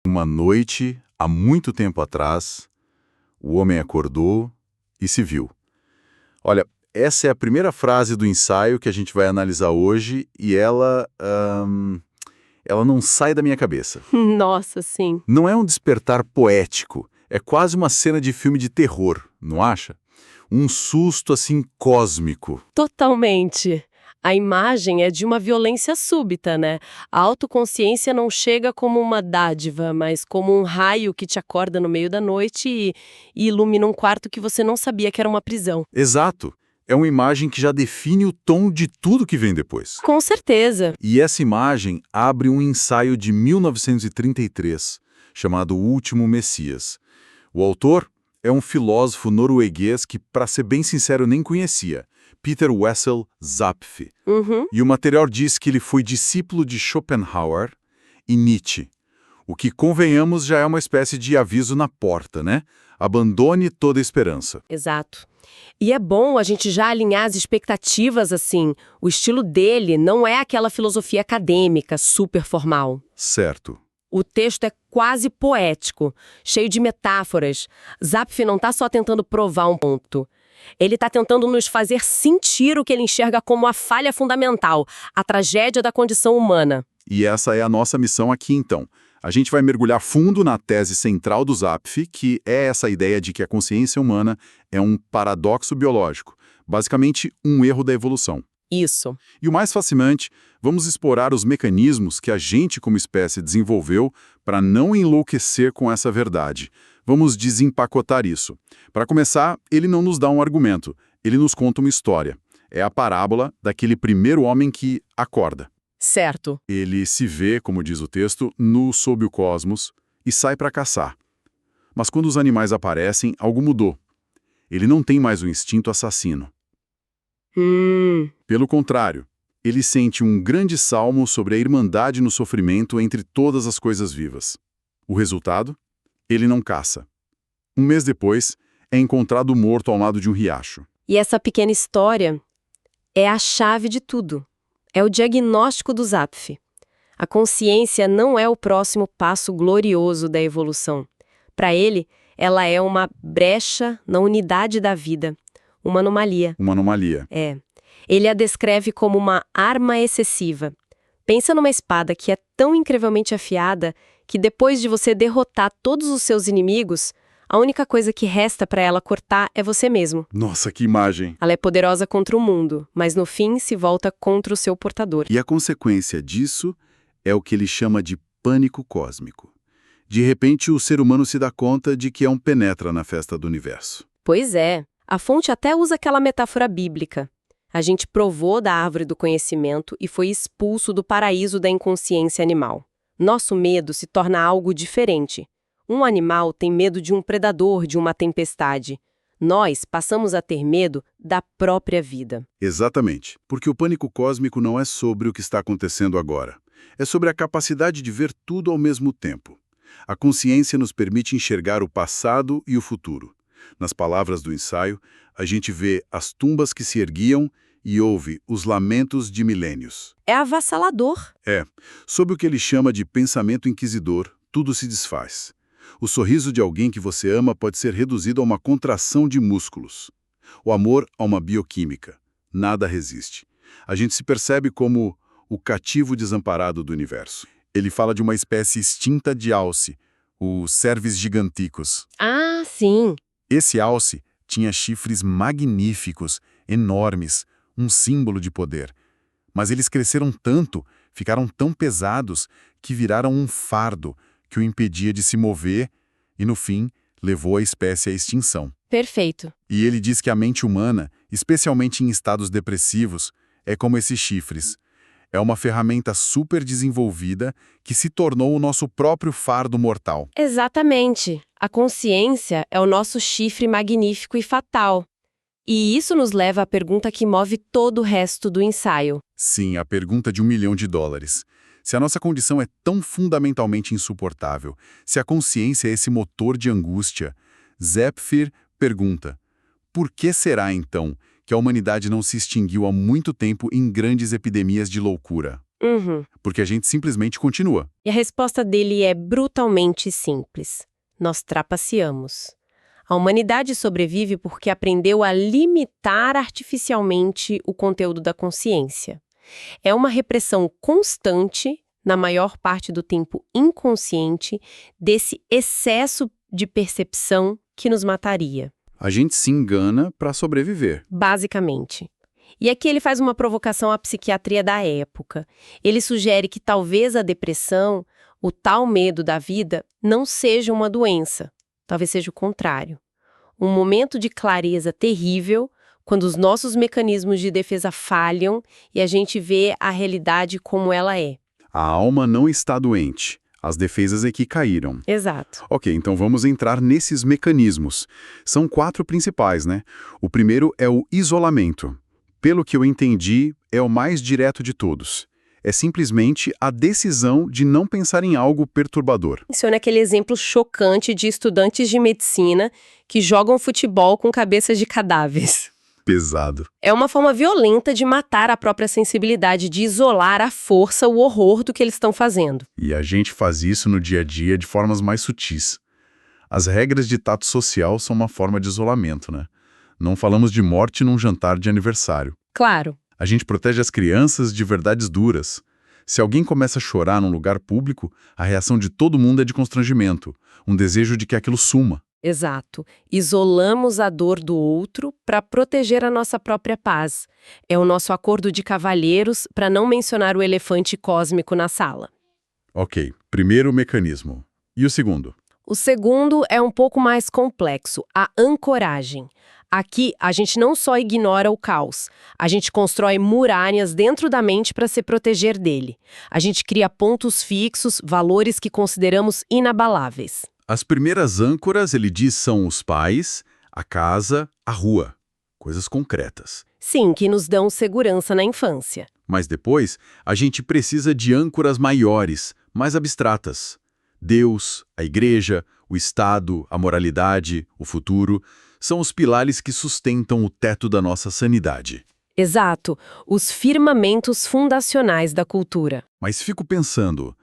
Uma noite, há muito tempo atrás, o homem acordou e se viu. Olha, essa é a primeira frase do ensaio que a gente vai analisar hoje e ela não sai da minha cabeça. Nossa, sim. Não é um despertar poético, é quase uma cena de filme de terror, não acha? Um susto assim cósmico. Totalmente. A imagem é de uma violência súbita, né? A autoconsciência não chega como uma dádiva, mas como um raio que te acorda no meio da noite e ilumina um quarto que você não sabia que era uma prisão. Exato. É uma imagem que já define o tom de tudo que vem depois. Com certeza. E essa imagem abre um ensaio de 1933, chamado O Último Messias. O autor é um filósofo norueguês que, para ser bem sincero, eu nem conhecia, Peter Wessel Zapfe. E o material diz que ele foi discípulo de Schopenhauer e Nietzsche. O que, convenhamos, já é uma espécie de aviso na porta, né? Abandone toda esperança. Exato. E é bom a gente já alinhar as expectativas assim. O estilo dele não é aquela filosofia acadêmica, super formal. Certo. O texto é quase poético, cheio de metáforas. Zapf não está só tentando provar um ponto. Ele está tentando nos fazer sentir o que ele enxerga como a falha fundamental, a tragédia da condição humana. E essa é a nossa missão aqui, então. A gente vai mergulhar fundo na tese central do Zapf, que é essa ideia de que a consciência humana é um paradoxo biológico, basicamente um erro da evolução. Isso. E o mais fascinante, vamos explorar os mecanismos que a gente, como espécie, desenvolveu para não enlouquecer com essa verdade. Vamos desempacotar isso. Para começar, ele não nos dá um argumento, ele nos conta uma história. É a parábola daquele primeiro homem que acorda. Certo. Ele se vê, como diz o texto, nu sob o cosmos e sai para caçar. Mas quando os animais aparecem, algo mudou. Ele não tem mais o instinto assassino. Pelo contrário, ele sente um grande salmo sobre a irmandade no sofrimento entre todas as coisas vivas. O resultado? Ele não caça. Um mês depois, é encontrado morto ao lado de um riacho. E essa pequena história é a chave de tudo. É o diagnóstico do Zapf. A consciência não é o próximo passo glorioso da evolução. Para ele, ela é uma brecha na unidade da vida, uma anomalia. Uma anomalia. É. Ele a descreve como uma arma excessiva. Pensa numa espada que é tão incrivelmente afiada que depois de você derrotar todos os seus inimigos, a única coisa que resta para ela cortar é você mesmo. Nossa, que imagem! Ela é poderosa contra o mundo, mas no fim se volta contra o seu portador. E a consequência disso é o que ele chama de pânico cósmico. De repente, o ser humano se dá conta de que é um penetra na festa do universo. Pois é. A fonte até usa aquela metáfora bíblica. A gente provou da árvore do conhecimento e foi expulso do paraíso da inconsciência animal. Nosso medo se torna algo diferente. Um animal tem medo de um predador, de uma tempestade. Nós passamos a ter medo da própria vida. Exatamente, porque o pânico cósmico não é sobre o que está acontecendo agora. É sobre a capacidade de ver tudo ao mesmo tempo. A consciência nos permite enxergar o passado e o futuro. Nas palavras do ensaio, a gente vê as tumbas que se erguiam e ouve os lamentos de milênios. É avassalador. Sob o que ele chama de pensamento inquisidor, tudo se desfaz. O sorriso de alguém que você ama pode ser reduzido a uma contração de músculos. O amor a uma bioquímica. Nada resiste. A gente se percebe como o cativo desamparado do universo. Ele fala de uma espécie extinta de alce, os cerves giganticus. Ah, sim. Esse alce tinha chifres magníficos, enormes, um símbolo de poder. Mas eles cresceram tanto, ficaram tão pesados, que viraram um fardo que o impedia de se mover e, no fim, levou a espécie à extinção. Perfeito. E ele diz que a mente humana, especialmente em estados depressivos, é como esses chifres. É uma ferramenta super desenvolvida que se tornou o nosso próprio fardo mortal. Exatamente. A consciência é o nosso chifre magnífico e fatal. E isso nos leva à pergunta que move todo o resto do ensaio. Sim, a pergunta de $1 milhão. Se a nossa condição é tão fundamentalmente insuportável, se a consciência é esse motor de angústia, Zapf pergunta, por que será, então, que a humanidade não se extinguiu há muito tempo em grandes epidemias de loucura? Uhum. Porque a gente simplesmente continua. E a resposta dele é brutalmente simples. Nós trapaceamos. A humanidade sobrevive porque aprendeu a limitar artificialmente o conteúdo da consciência. É uma repressão constante, na maior parte do tempo inconsciente, desse excesso de percepção que nos mataria, A gente se engana para sobreviver. basicamente. E aqui ele faz uma provocação à psiquiatria da época. Ele sugere que talvez a depressão, o tal medo da vida, não seja uma doença. Talvez seja o contrário. Um momento de clareza terrível, quando os nossos mecanismos de defesa falham e a gente vê a realidade como ela é. A alma não está doente. As defesas é que caíram. Exato. Ok, então vamos entrar nesses mecanismos. São 4 principais, né? O primeiro é o isolamento. Pelo que eu entendi, é o mais direto de todos. É simplesmente a decisão de não pensar em algo perturbador. Menciona aquele exemplo chocante de estudantes de medicina que jogam futebol com cabeças de cadáveres. Pesado. É uma forma violenta de matar a própria sensibilidade, de isolar à força o horror do que eles estão fazendo. E a gente faz isso no dia a dia de formas mais sutis. As regras de tato social são uma forma de isolamento, né? Não falamos de morte num jantar de aniversário. Claro. A gente protege as crianças de verdades duras. Se alguém começa a chorar num lugar público, a reação de todo mundo é de constrangimento, um desejo de que aquilo suma. Exato. Isolamos a dor do outro para proteger a nossa própria paz. É o nosso acordo de cavalheiros para não mencionar o elefante cósmico na sala. Ok, primeiro mecanismo. E o segundo? O segundo é um pouco mais complexo, a ancoragem. Aqui, a gente não só ignora o caos, a gente constrói muralhas dentro da mente para se proteger dele. A gente cria pontos fixos, valores que consideramos inabaláveis. As primeiras âncoras, ele diz, são os pais, a casa, a rua. Coisas concretas. Sim, que nos dão segurança na infância. Mas depois, a gente precisa de âncoras maiores, mais abstratas. Deus, a igreja, o Estado, a moralidade, o futuro, são os pilares que sustentam o teto da nossa sanidade. Exato, os firmamentos fundacionais da cultura. Mas fico pensando,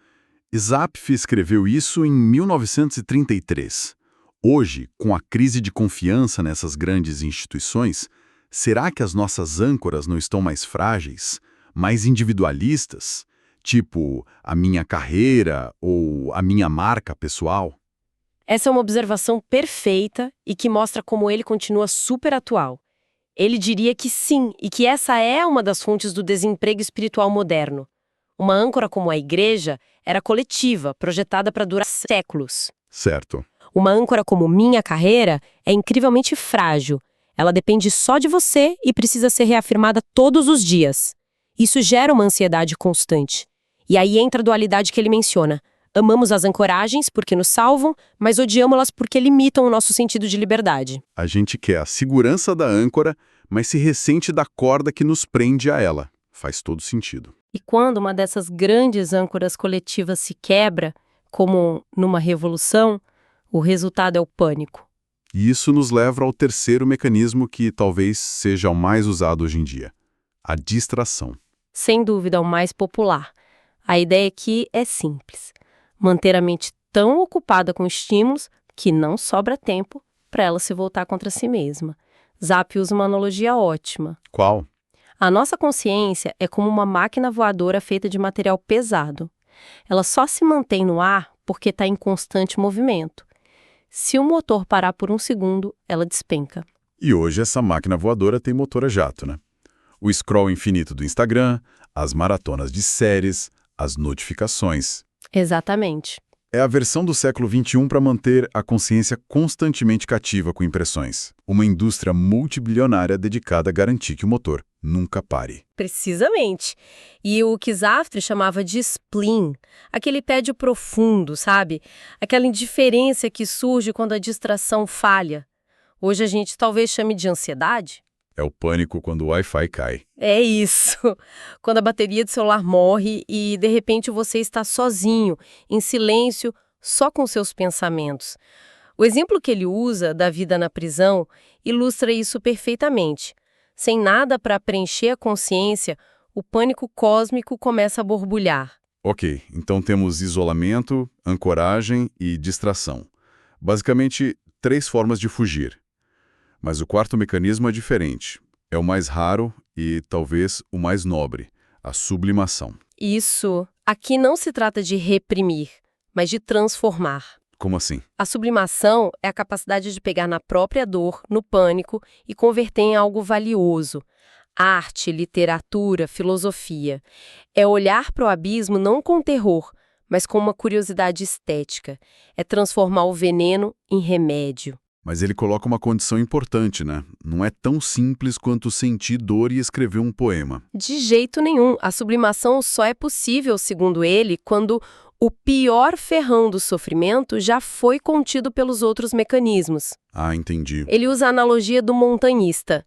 Zapf escreveu isso em 1933. Hoje, com a crise de confiança nessas grandes instituições, será que as nossas âncoras não estão mais frágeis, mais individualistas? Tipo, a minha carreira ou a minha marca pessoal? Essa é uma observação perfeita e que mostra como ele continua super atual. Ele diria que sim, e que essa é uma das fontes do desemprego espiritual moderno. Uma âncora como a igreja era coletiva, projetada para durar séculos. Certo. Uma âncora como minha carreira é incrivelmente frágil. Ela depende só de você e precisa ser reafirmada todos os dias. Isso gera uma ansiedade constante. E aí entra a dualidade que ele menciona. Amamos as ancoragens porque nos salvam, mas odiamos-las porque limitam o nosso sentido de liberdade. A gente quer a segurança da âncora, mas se ressente da corda que nos prende a ela. Faz todo sentido. E quando uma dessas grandes âncoras coletivas se quebra, como numa revolução, o resultado é o pânico. E isso nos leva ao terceiro mecanismo que talvez seja o mais usado hoje em dia: a distração. Sem dúvida, o mais popular. A ideia aqui é simples. Manter a mente tão ocupada com estímulos que não sobra tempo para ela se voltar contra si mesma. Zapf usa uma analogia ótima. Qual? A nossa consciência é como uma máquina voadora feita de material pesado. Ela só se mantém no ar porque está em constante movimento. Se o motor parar por um segundo, ela despenca. E hoje essa máquina voadora tem motor a jato, né? O scroll infinito do Instagram, as maratonas de séries, as notificações. Exatamente. É a versão do século XXI para manter a consciência constantemente cativa com impressões. Uma indústria multibilionária dedicada a garantir que o motor nunca pare. Precisamente. E o que Zapf chamava de spleen, aquele tédio profundo, sabe? Aquela indiferença que surge quando a distração falha. Hoje a gente talvez chame de ansiedade. É o pânico quando o Wi-Fi cai. É isso. Quando a bateria do celular morre e, de repente, você está sozinho, em silêncio, só com seus pensamentos. O exemplo que ele usa da vida na prisão ilustra isso perfeitamente. Sem nada para preencher a consciência, o pânico cósmico começa a borbulhar. Ok, então temos isolamento, ancoragem e distração. Basicamente, 3 formas de fugir. Mas o quarto mecanismo é diferente. É o mais raro e, talvez, o mais nobre, a sublimação. Isso. Aqui não se trata de reprimir, mas de transformar. Como assim? A sublimação é a capacidade de pegar na própria dor, no pânico, e converter em algo valioso. Arte, literatura, filosofia. É olhar para o abismo não com terror, mas com uma curiosidade estética. É transformar o veneno em remédio. Mas ele coloca uma condição importante, né? Não é tão simples quanto sentir dor e escrever um poema. De jeito nenhum. A sublimação só é possível, segundo ele, quando o pior ferrão do sofrimento já foi contido pelos outros mecanismos. Ah, entendi. Ele usa a analogia do montanhista.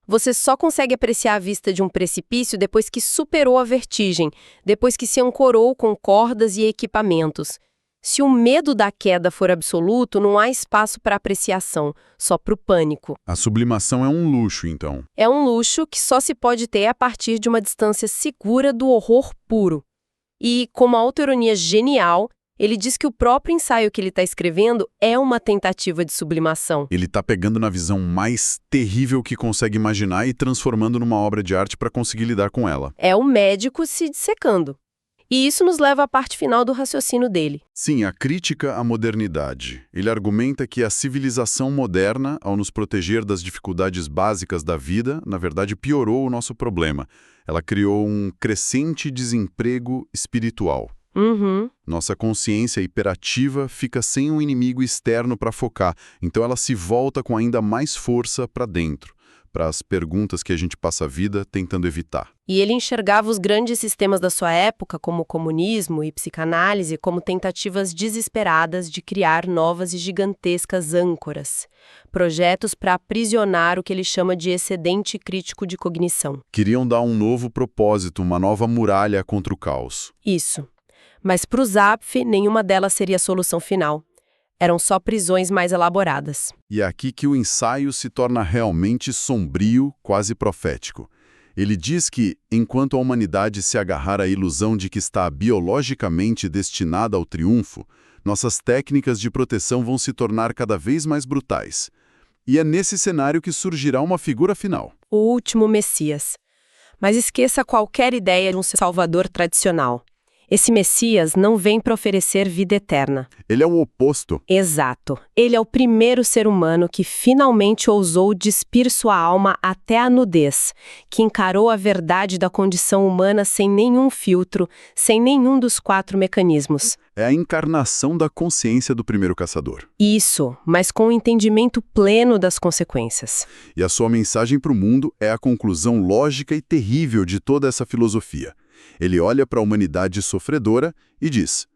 Você só consegue apreciar a vista de um precipício depois que superou a vertigem, depois que se ancorou com cordas e equipamentos. Se o medo da queda for absoluto, não há espaço para apreciação, só para o pânico. A sublimação é um luxo, então. É um luxo que só se pode ter a partir de uma distância segura do horror puro. E, com uma autoironia genial, ele diz que o próprio ensaio que ele está escrevendo é uma tentativa de sublimação. Ele está pegando na visão mais terrível que consegue imaginar e transformando numa obra de arte para conseguir lidar com ela. É o médico se dissecando. E isso nos leva à parte final do raciocínio dele. Sim, a crítica à modernidade. Ele argumenta que a civilização moderna, ao nos proteger das dificuldades básicas da vida, na verdade piorou o nosso problema. Ela criou um crescente desemprego espiritual. Nossa consciência hiperativa fica sem um inimigo externo para focar, então ela se volta com ainda mais força para dentro, para as perguntas que a gente passa a vida tentando evitar. E ele enxergava os grandes sistemas da sua época, como o comunismo e psicanálise, como tentativas desesperadas de criar novas e gigantescas âncoras. Projetos para aprisionar o que ele chama de excedente crítico de cognição. Queriam dar um novo propósito, uma nova muralha contra o caos. Isso. Mas para o Zapf, nenhuma delas seria a solução final. Eram só prisões mais elaboradas. E é aqui que o ensaio se torna realmente sombrio, quase profético. Ele diz que, enquanto a humanidade se agarrar à ilusão de que está biologicamente destinada ao triunfo, nossas técnicas de proteção vão se tornar cada vez mais brutais. E é nesse cenário que surgirá uma figura final. O último Messias. Mas esqueça qualquer ideia de um salvador tradicional. Esse Messias não vem para oferecer vida eterna. Ele é o oposto. Exato. Ele é o primeiro ser humano que finalmente ousou despir sua alma até a nudez, que encarou a verdade da condição humana sem nenhum filtro, sem nenhum dos 4 mecanismos. É a encarnação da consciência do primeiro caçador. Isso, mas com o entendimento pleno das consequências. E a sua mensagem para o mundo é a conclusão lógica e terrível de toda essa filosofia. Ele olha para a humanidade sofredora e diz: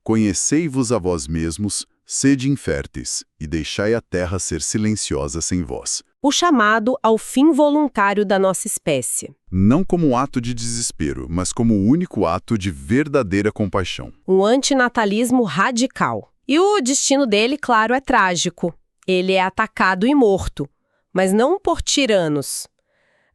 conhecei-vos a vós mesmos, sede inférteis, e deixai a terra ser silenciosa sem vós. O chamado ao fim voluntário da nossa espécie. Não como um ato de desespero, mas como o único ato de verdadeira compaixão. Um antinatalismo radical. E o destino dele, claro, é trágico. Ele é atacado e morto, mas não por tiranos.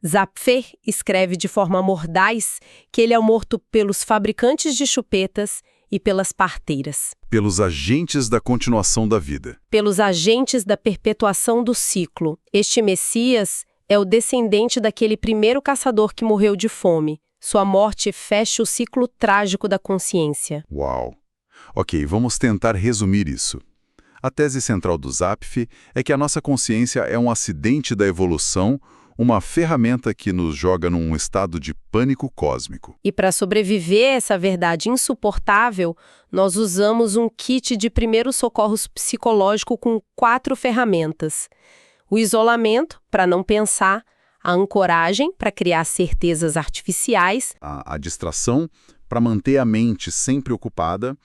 Zapfer escreve de forma mordaz que ele é morto pelos fabricantes de chupetas e pelas parteiras. Pelos agentes da continuação da vida. Pelos agentes da perpetuação do ciclo. Este Messias é o descendente daquele primeiro caçador que morreu de fome. Sua morte fecha o ciclo trágico da consciência. Uau! Ok, vamos tentar resumir isso. A tese central do Zapf é que a nossa consciência é um acidente da evolução, uma ferramenta que nos joga num estado de pânico cósmico. E para sobreviver a essa verdade insuportável, nós usamos um kit de primeiros socorros psicológico com 4 ferramentas. O isolamento, para não pensar, a ancoragem, para criar certezas artificiais, A distração, para manter a mente sempre ocupada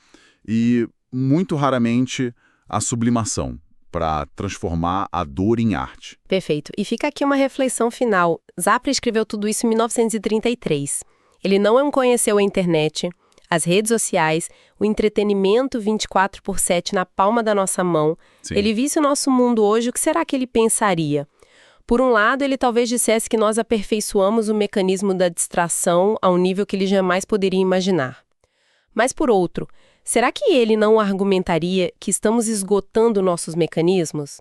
e, muito raramente, a sublimação, para transformar a dor em arte. Perfeito. E fica aqui uma reflexão final. Zapf escreveu tudo isso em 1933. Ele não conheceu a internet, as redes sociais, o entretenimento 24/7 na palma da nossa mão. Sim. Ele visse o nosso mundo hoje, o que será que ele pensaria? Por um lado, ele talvez dissesse que nós aperfeiçoamos o mecanismo da distração a um nível que ele jamais poderia imaginar. Mas, por outro, será que ele não argumentaria que estamos esgotando nossos mecanismos?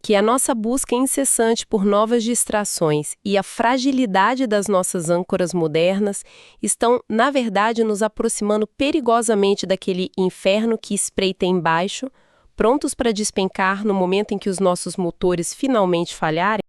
Que a nossa busca incessante por novas distrações e a fragilidade das nossas âncoras modernas estão, na verdade, nos aproximando perigosamente daquele inferno que espreita embaixo, prontos para despencar no momento em que os nossos motores finalmente falharem?